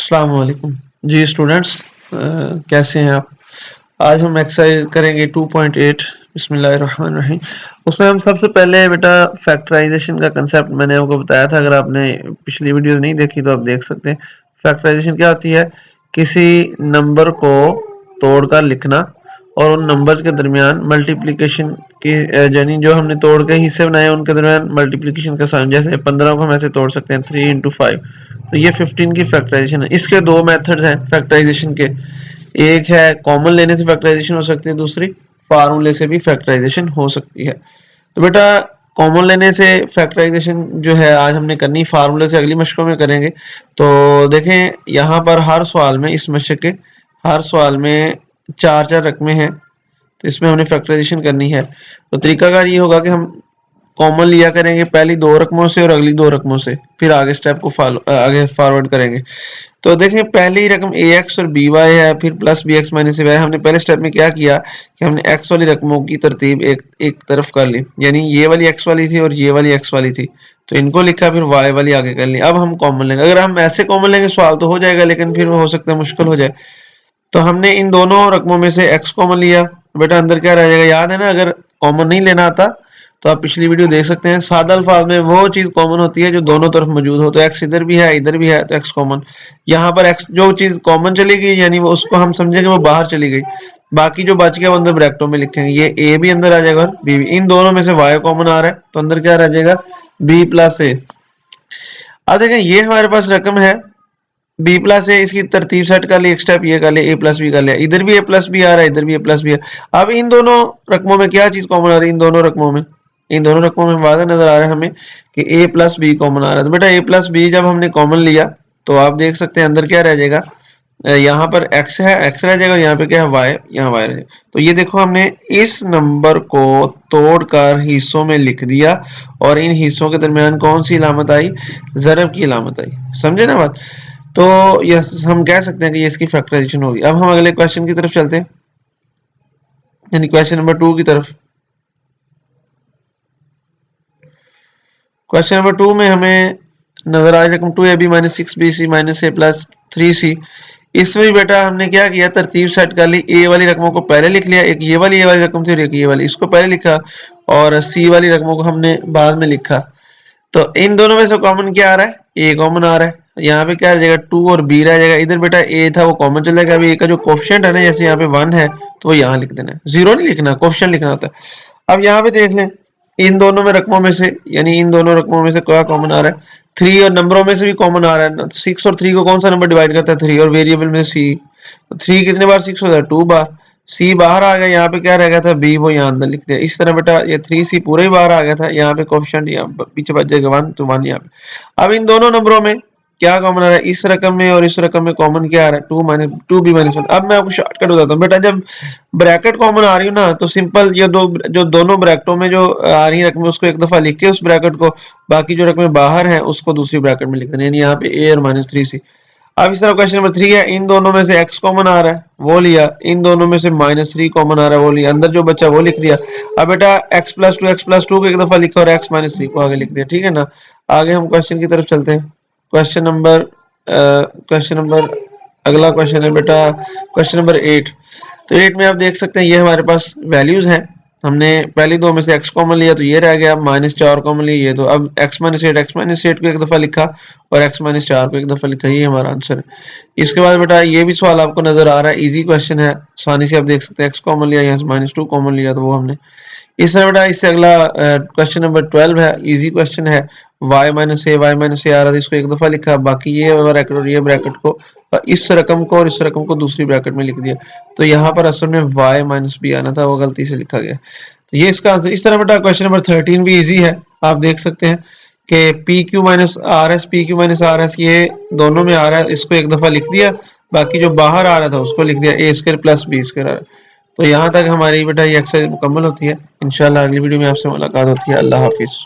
अस्सलाम वालेकुम। जी स्टूडेंट्स, कैसे हैं आप? आज हम एक्सरसाइज करेंगे 2.8। बिस्मिल्लाहिर्रहमानिर्रहीम। उसमें हम सबसे पहले बेटा फैक्टराइजेशन का कंसेप्ट मैंने आपको बताया था। अगर आपने पिछली वीडियो नहीं देखी तो आप देख सकते हैं। फैक्टराइजेशन क्या होती है? किसी नंबर को तोड़कर लिखना और उन नंबर्स के दरमियान मल्टीप्लिकेशन की, यानी जो हमने तोड़ के हिस्से बनाए उनके दरमियान मल्टीप्लिकेशन का साइन। जैसे 15 को हम ऐसे तोड़ सकते हैं 3 इंटू 5, तो ये 15 की फैक्टराइजेशन है। इसके दो मेथड्स हैं फैक्टराइजेशन के। एक है कॉमन लेने से फैक्टराइजेशन हो सकती है, दूसरी फार्मूले से भी फैक्टराइजेशन हो सकती है। तो बेटा कॉमन लेने से फैक्टराइजेशन जो है आज हमने करनी, फार्मूले से अगली मशकों में करेंगे। तो देखें यहाँ पर हर सवाल में, इस मशक के हर सवाल में चार चार रकमें हैं, तो इसमें हमने फैक्टराइजेशन करनी है। तो तरीकाकार ये होगा कि हम कॉमन लिया करेंगे पहली दो रकमों से और अगली दो रकमों से, फिर आगे स्टेप को आगे फॉरवर्ड करेंगे। तो देखें पहली रकम ax और by है, फिर प्लस bx माइनस y। हमने पहले स्टेप में क्या किया कि हमने x वाली रकमों की तरतीब एक तरफ कर ली, यानी ये वाली x वाली थी और ये वाली x वाली थी, तो इनको लिखा, फिर y वाली आगे कर ली। अब हम कॉमन लेंगे। अगर हम ऐसे कॉमन लेंगे सवाल तो हो जाएगा, लेकिन फिर हो सकता है मुश्किल हो जाए। तो हमने इन दोनों रकमों में से x कॉमन लिया। बेटा अंदर क्या रह जाएगा? याद है ना, अगर कॉमन नहीं लेना आता तो आप पिछली वीडियो देख सकते हैं। सादा अल्फाज में वो चीज कॉमन होती है जो दोनों तरफ मौजूद हो। तो x इधर भी है इधर भी है, तो x कॉमन। यहाँ पर x जो चीज कॉमन चली गई, यानी वो उसको हम समझेंगे वो बाहर चली गई। बाकी जो बच गया वो अंदर ब्रैकेटों में लिखेंगे। ये a भी अंदर आ जाएगा और b भी। इन दोनों में से y कॉमन आ रहा है, तो अंदर क्या रह जाएगा? b plus a। अब देखें ये हमारे पास रकम है b प्लस ए, इसकी तरतीब सेट कर ली, एक स्टेप ये कर लिया, a प्लस बी कर लिया। इधर भी a प्लस बी आ रहा है, इधर भी a प्लस बी है। अब इन दोनों रकमों में क्या चीज कॉमन आ रही है? इन दोनों रकमों में वाज़ेह नजर आ रहा है हमें कि a प्लस बी कॉमन आ रहा है। तो बेटा a प्लस बी जब हमने कॉमन लिया तो आप देख सकते हैं अंदर क्या रह जाएगा? यहाँ पर x है, x रह जाएगा, और यहाँ पे क्या है? y, यहाँ y रह जाएगा। तो ये देखो हमने इस नंबर को तोड़कर हिस्सों में लिख दिया और इन हिस्सों के दरमियान कौन सी इलामत आई? ज़रब की इलामत आई। समझे ना बात? तो यस, हम कह सकते हैं कि ये इसकी फैक्टराइजेशन होगी। अब हम अगले क्वेश्चन की तरफ चलते हैं, यानी क्वेश्चन नंबर 2 की तरफ। क्वेश्चन नंबर 2 में हमें नजर आ रकम 2ab minus 6bc minus a plus 3c। इसमें भी बेटा हमने क्या किया? तरतीब सेट कर ली। ए वाली रकमों को पहले लिख लिया, एक ये वाली रकम थी और एक ये वाली, इसको पहले लिखा, और सी वाली रकमों को हमने बाद में लिखा। तो इन दोनों में से कॉमन क्या आ रहा है? ए कॉमन आ रहा है। यहाँ पे क्या रह जाएगा? 2 और बी रह जाएगा। इधर बेटा ए था वो कॉमन चल जाएगा। अभी ए का जो कोफिशिएंट है ना, जैसे यहाँ पे 1 है तो वो यहाँ लिख देना है, 0 नहीं लिखना, कोफिशिएंट लिखना होता है। अब यहाँ पे देख लें इन दोनों में रकमों में से, यानी इन दोनों रकमों में से क्या कॉमन आ रहा है? 3, और नंबरों में से भी कॉमन आ रहा है। 6 और 3 को कौन सा नंबर डिवाइड करता है? 3, और वेरिएबल में सी। 3 कितने बार 6 होता है? 2 बार। सी बाहर आ गया, यहाँ पे क्या रह गया था? बी, वो यहाँ अंदर लिख दिया। इस तरह बेटा ये 3c पूरा ही बाहर आ गया था, यहाँ पे कोफिशिएंट यहाँ पीछे बच जाएगा 1, तो 1 यहाँ पे। अब इन दोनों नंबरों में क्या कॉमन आ रहा है? इस रकम में और इस रकम में कॉमन क्या आ रहा है? 2b minus 1। अब मैं आपको शॉर्टकट बताता हूँ बेटा, जब ब्रैकेट कॉमन आ रही हो ना, तो सिंपल ये जो दोनों ब्रैकेटों में जो आ रही रकमें उसको एक दफा लिख के उस ब्रैकेट को, बाकी जो रकमें बाहर हैं उसको दूसरी ब्रैकेट में लिख देना, यानी यहाँ पे a और माइनस 3c। अब इस तरह क्वेश्चन नंबर 3 है, इन दोनों में से x कॉमन आ रहा है वो लिया, इन दोनों में से -3 कॉमन आ रहा है वो लिया, अंदर जो बचा वो लिख दिया। अब बेटा x प्लस टू को एक दफा लिखा और x माइनस 3 को आगे लिख दिया, ठीक है ना। आगे हम क्वेश्चन की तरफ चलते हैं। क्वेश्चन नंबर अगला क्वेश्चन है बेटा क्वेश्चन नंबर 8। तो 8 में आप देख सकते हैं ये हमारे पास वैल्यूज हैं। हमने पहली दो में से x कॉमन लिया तो ये रह गया, -4 कॉमन लिया ये, तो अब x माइनस 8 को एक दफा लिखा और x माइनस 4 को एक दफा लिखा, ये हमारा आंसर है। इसके बाद बेटा ये भी सवाल आपको नजर आ रहा है, इजी क्वेश्चन है, आसानी से आप देख सकते हैं। x कॉमन लिया, यहाँ से -2 कॉमन लिया, तो वो हमने इस तरह बेटा। इससे अगला क्वेश्चन नंबर 12 है, इजी क्वेश्चन है। y माइनस ए आ रहा था, इसको एक दफा लिखा, बाकी ये ब्रैकेट और ये ब्रैकेट को, इस रकम को और इस रकम को दूसरी ब्रैकेट में लिख दिया। तो यहाँ पर असल में y माइनस बी आना था, वो गलती से लिखा गया। तो ये इसका आंसर। इस तरह बेटा क्वेश्चन नंबर 13 भी इजी है, आप देख सकते हैं कि P Q minus R S ये दोनों में आ रहा है, इसको एक दफा लिख दिया, बाकी जो बाहर आ रहा था उसको लिख दिया, ए स्क्वायर प्लस बी स्क्वायर आ रहा है। तो यहाँ तक हमारी बेटा ये एक्सरसाइज मुकम्मल होती है। इंशाल्लाह अगली वीडियो में आपसे मुलाकात होती है। अल्लाह हाफिज।